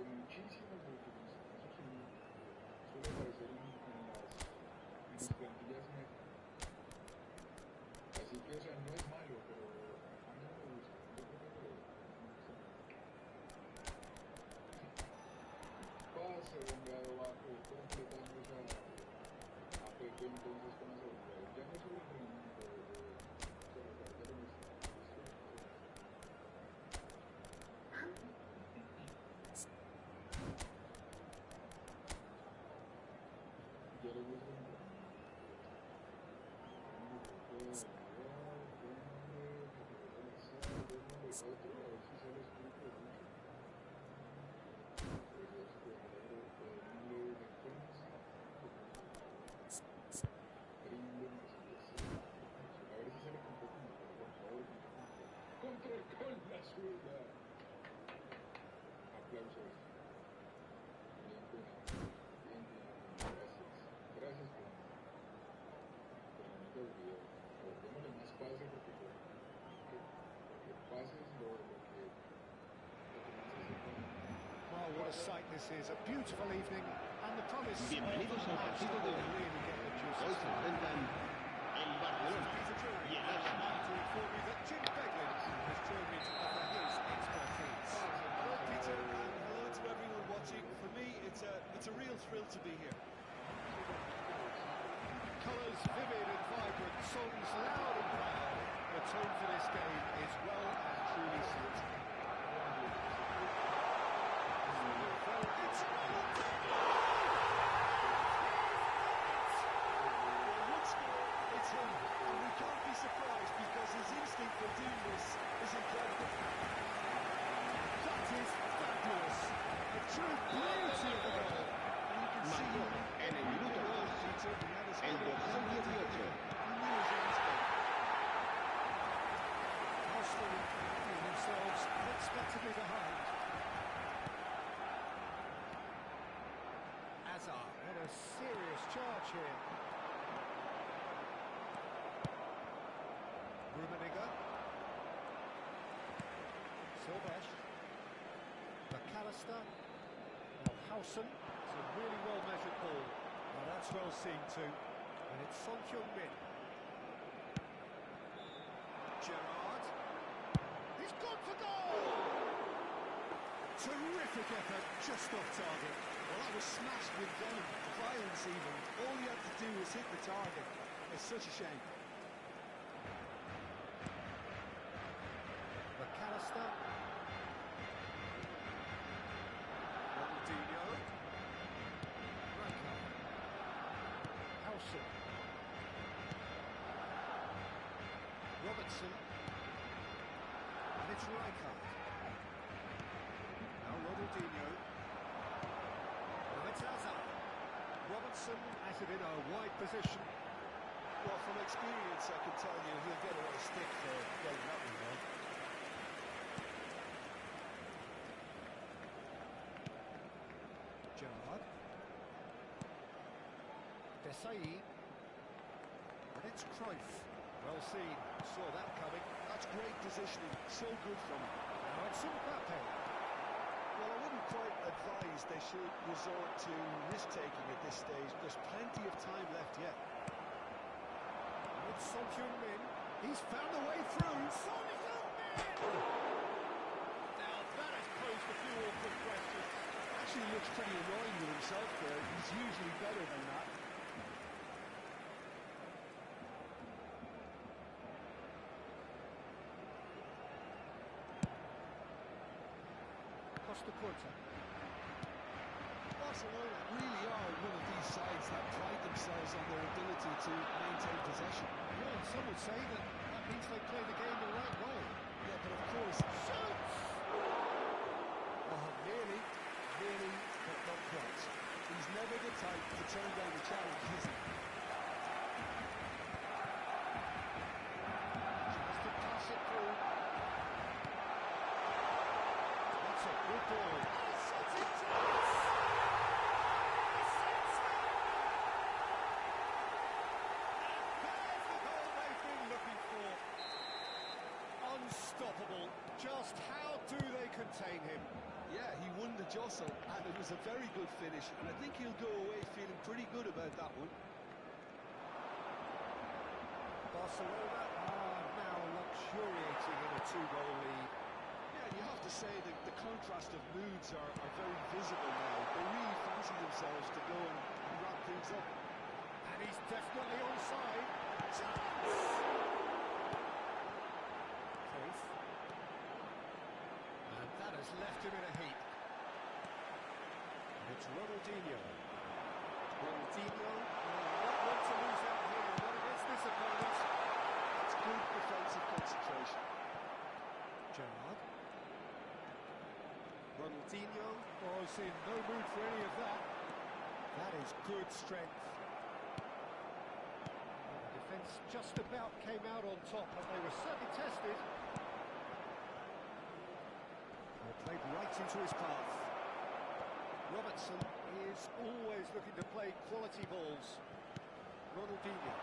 muchísimas modificaciones. Eso sí, suele aparecer en las plantillas meta. Así que, o sea, no es malo, pero a mí no me gusta. Yo creo que no me gusta mucho. Pase, bombeado bajo, completando esa app entonces con la seguridad. Ya no es sobre el rendimiento de la carga de nuestra. Ya lo voy a hacer. Contra con la suya. Aplausos. Bien, bien, gracias. Gracias por la neta del video. Démosle más pase porque pases lo que más hace falta. Well, what a sight this is. A beautiful evening and the promise. Bienvenidos al partido de hoy. Hoy se enfrentan el Barcelona y el Arsenal. Hello, Peter, and hello to everyone watching. For me, it's a real thrill to be here. Colours vivid and vibrant, songs loud and proud. The tone for this game is well and truly set. It's it's him, and we can't be surprised because his instinct for doing this is incredible. That is fabulous. A true beauty of a goal. And you can see En el minuto 2, el dorsal 18. Arsenal finding themselves unexpectedly behind. Hazard, what a serious charge here. Rummenigge. Silvesh. McAllister. Now Howson. It's a really well-measured ball. Well, that's well seen too. And it's Son Heung-min. Gerrard. He's gone for goal! Terrific effort, just off target. Well, that was smashed with venom, violence even. All you had to do was hit the target. It's such a shame. McAllister. Ronaldinho. Rijkaard. Howson. Robertson. And it's Rijkaard. Now Ronaldinho. Now it's Hazard. Robertson has it in a wide position. Well, from experience, I can tell you he'll get a lot of stick for getting that one wrong. Gerrard. Desai. And it's Cruyff. Well seen. Saw that coming. That's great positioning. So good from him. Now it's Mbappe. Well, I wouldn't quite advise they should resort to risk-taking at this stage. There's plenty of time left yet. And it's Son Heung-min. He's found a way through. Son Heung-min! Now that has posed a few awkward questions. Actually looks pretty annoyed with himself there. He's usually better than that. Costa Curta. Barcelona really are one of these sides that pride themselves on their ability to maintain possession. Yeah, and some would say that means they play the game the right way. Yeah, but of course... Shoots! Oh, nearly, but not quite. He's never the type to turn down the challenge, is he? Just to pass it through. That's a good ball. Unstoppable. Just how do they contain him. Yeah, he won the jostle, and it was a very good finish, and I think he'll go away feeling pretty good about that one. Barcelona are now luxuriating in a 2-goal lead. Yeah, you have to say that the contrast of moods are very visible now. They really fancy themselves to go and wrap things up. And he's definitely onside. Chance! Faith. And that has left him in a heap. And it's Ronaldinho. Ronaldinho not want to lose out here, not against this opponent. That's good defensive concentration. Gerrard. Ronaldinho was in no mood for any of that. That is good strength. Well, the defence just about came out on top, but they were certainly tested. They played right into his path. Robertson is always looking to play quality balls. Ronaldinho.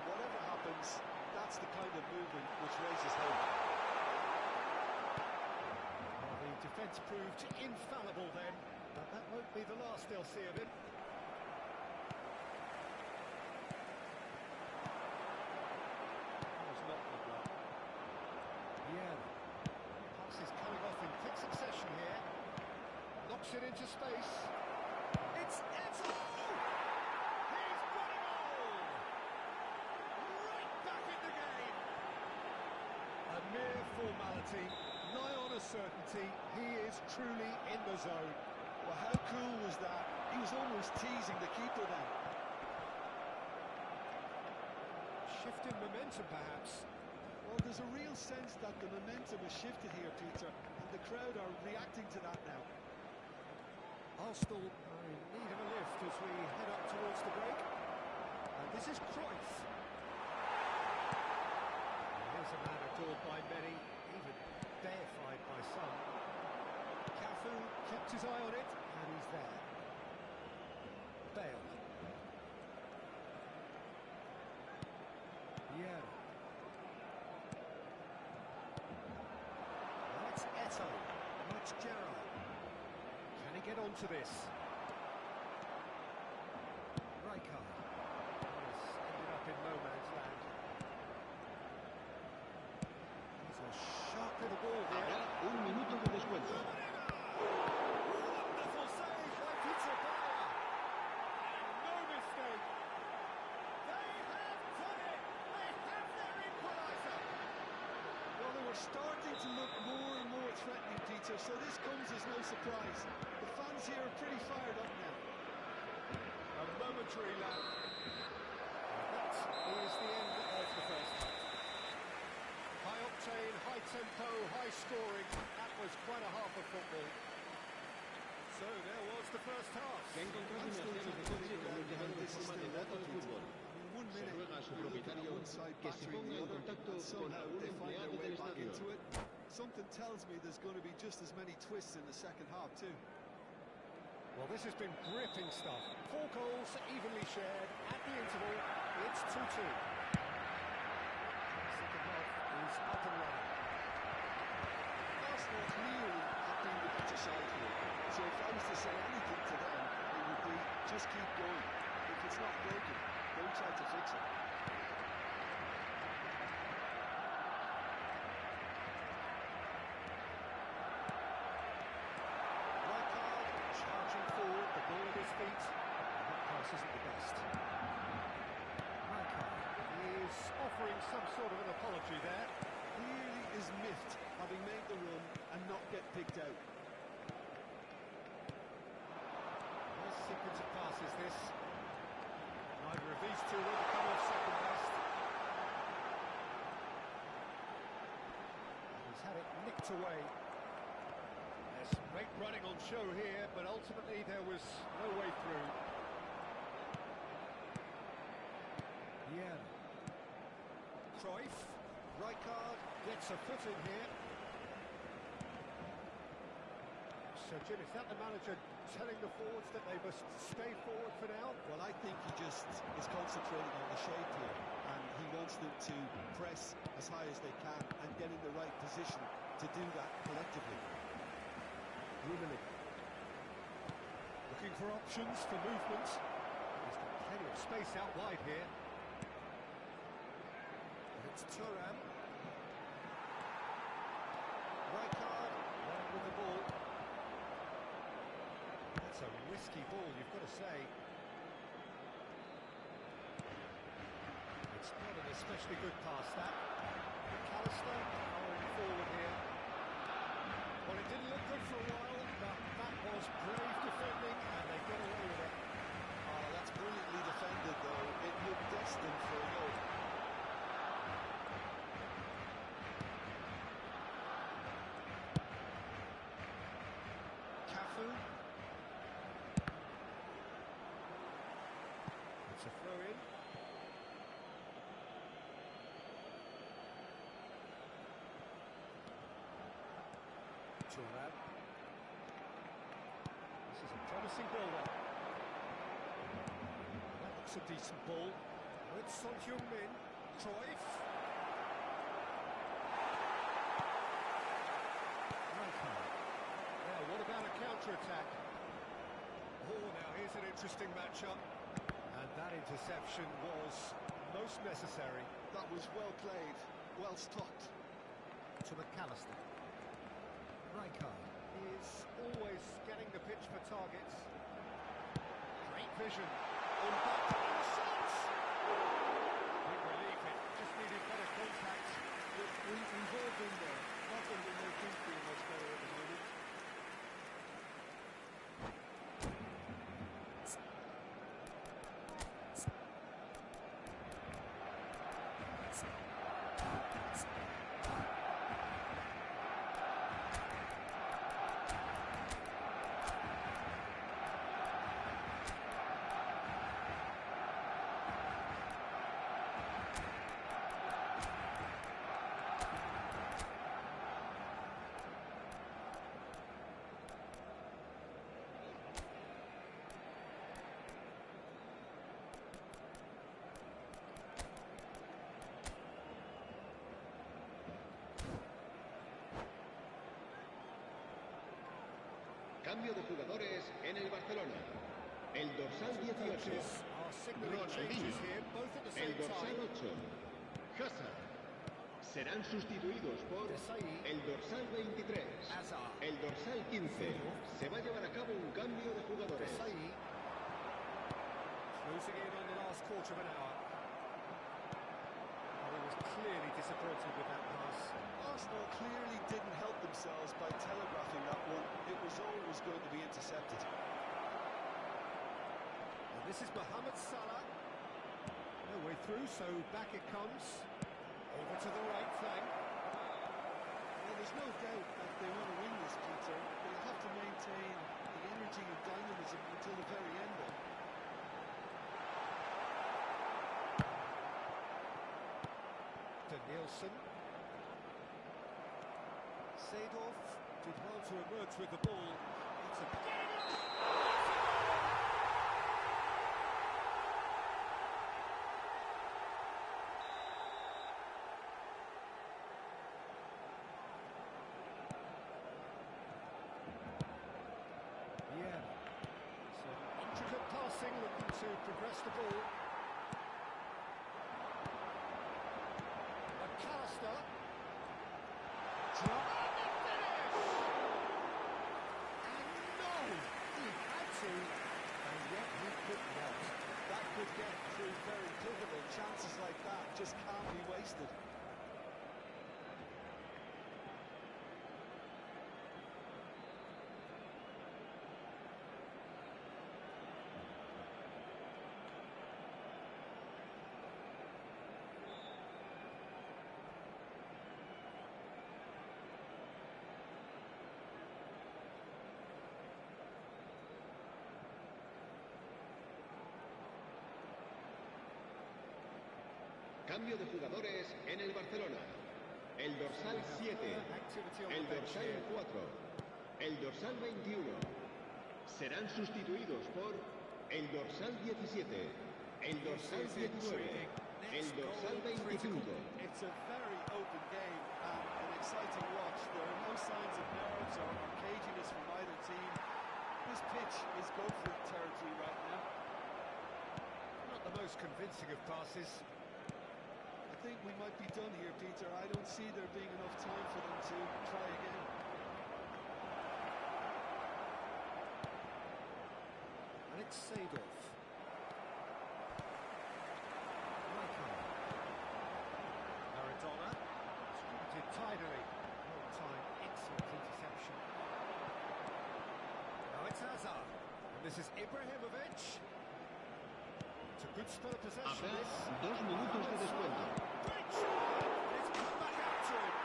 Whatever happens, that's the kind of movement which raises hope. Well, the defence proved infallible then, but that won't be the last they'll see of him. That was not good luck. Yeah. Pass is coming off in quick succession here. Knocks it into space. It's Eto! He's got it all! Right back in the game! A mere formality, nigh on a certainty, he is truly in the zone. Well, how cool was that? He was almost teasing the keeper then. Shift in momentum, perhaps. Well, there's a real sense that the momentum has shifted here, Peter, and the crowd are reacting to that now. Arsenal are in need of a lift as we head up towards the break. And this is Cruyff. Here's a man adored by many, even deified by some. Cafu kept his eye on it, and he's there. Bale. Yeah. That's Eto. That's Gerrard. Can he get onto this? Rijkaard has ended up in no man's land. It's a sharp little ball here. Habrá un minuto de descuento. Wonderful save by Pizarra. No mistake. They have done it. They have their equaliser. Well, they were starting to look more and more threatening, Peter, so this comes as no surprise. The fans here are pretty fired up now. A momentary lapse. That is the end of the first half. High octane, high tempo, high scoring. That was quite a half of football. So there was the first half. Se ha encontrado una escena de coche con un llamado de forma de datos de fútbol. Se ruega a su propietario que se ponga en contacto con algún empleado del estadio. Something tells me there's going to be just as many twists in the second half too. Well, this has been gripping stuff. 4 goals evenly shared at the interval. It's 2-2. Second half is up and running. Arsenal clearly have been the better side here. So if I was to say anything to them, it would be just keep going. If it's not broken, don't try to fix it. Feet. That pass isn't the best. Rijkaard is offering some sort of an apology there. Clearly is miffed, having made the run and not get picked out. Nice sequence of passes, this. Neither of these two will come off second best. He's had it nicked away. There's some great running on show here, but ultimately there was no way through. Yeah. Cruyff. Rijkaard gets a foot in here. So, Jim, is that the manager telling the forwards that they must stay forward for now? Well, I think he just is concentrating on the shape here, and he wants them to press as high as they can and get in the right position to do that collectively. Looking for options for movement. He's got plenty of space out wide here. And it's Thuram. Rijkaard running with the ball. That's a risky ball, you've got to say. It's not an especially good pass, that. McAllister powering forward here. Well, it didn't look good for a while, but that was brave defending, and they get away with it. Oh, that's brilliantly defended, though. It looked destined for a goal. Cafu. It's a throw-in. Thuram. This is a promising build-up. That looks a decent ball. Oh, it's Son Heung-min. Cruyff. Rijkaard. Now, what about a counter-attack? Oh, now here's an interesting matchup. And that interception was most necessary. That was well played, well stopped. To McAllister. Rijkaard is always scanning the pitch for targets. Great vision. Impact and the shots! Big relief, it just needed better contact. We've all been there. Nothing will make him feel much better at the moment. Cambio de jugadores en el Barcelona. El dorsal 18, Ronaldinho. El dorsal 8, Hazard. Serán sustituidos por el dorsal 23. El dorsal 15. Se va a llevar a cabo un cambio de jugadores. Closing in on the last quarter of an hour. He was clearly disappointed with that pass. Arsenal clearly didn't help themselves by telegraphing that one. It was always going to be intercepted. And this is Mohamed Salah. No way through, so back it comes. Over to the right flank. Well, there's no doubt that they want to win this, Peter. They'll have to maintain the energy and dynamism until the very end. Nielsen. Seedorf did well to emerge with the ball. It's a... Yeah. Some intricate passing, looking to progress the ball. McAllister. Dramatic finish! And no! He had to, and yet he could not. That could get through very pivotal. Chances like that just can't be wasted. Cambio de jugadores en el Barcelona. El dorsal 7, el dorsal 4, el dorsal 21. Serán sustituidos por el dorsal 17, el dorsal 19, El dorsal 25. It's a very open game and an exciting watch. There are no signs of nerves or caginess from either team. This pitch is go-for-it territory right now. Not the most convincing of passes. I think we might be done here, Peter. I don't see there being enough time for them to try again. And it's Seedorf. Maradona. Distributed tidily. All-time excellent interception. Now it's Hazard. And this is Ibrahimovic. It's a good spell of possession. Apenas This. 2 minutos de descuento. Great shot! It's come back out to him.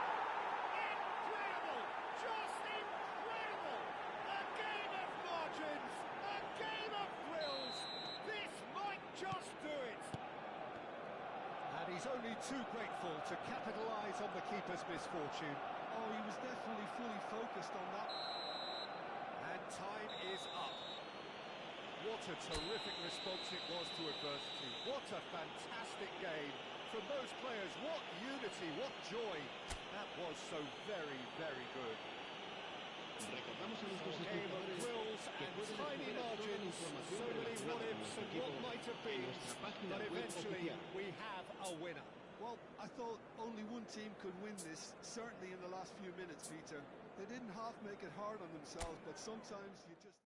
Incredible! Just incredible! A game of margins! A game of thrills! This might just do it! And he's only too grateful to capitalise on the keeper's misfortune. Oh, he was definitely fully focused on that. And time is up. What a terrific response it was to adversity. What a fantastic game from those players. What unity, what joy. That was so very, very good. Recordamos a nuestros Game of espectadores thrills que and pueden tiny acceder a toda la margins, información so many relacionada what con ifs nuestro and equipo what might have en been, nuestra página but web eventually oficial. we have a winner. Well, I thought only one team could win this, certainly in the last few minutes, Peter. They didn't half make it hard on themselves, but sometimes you just...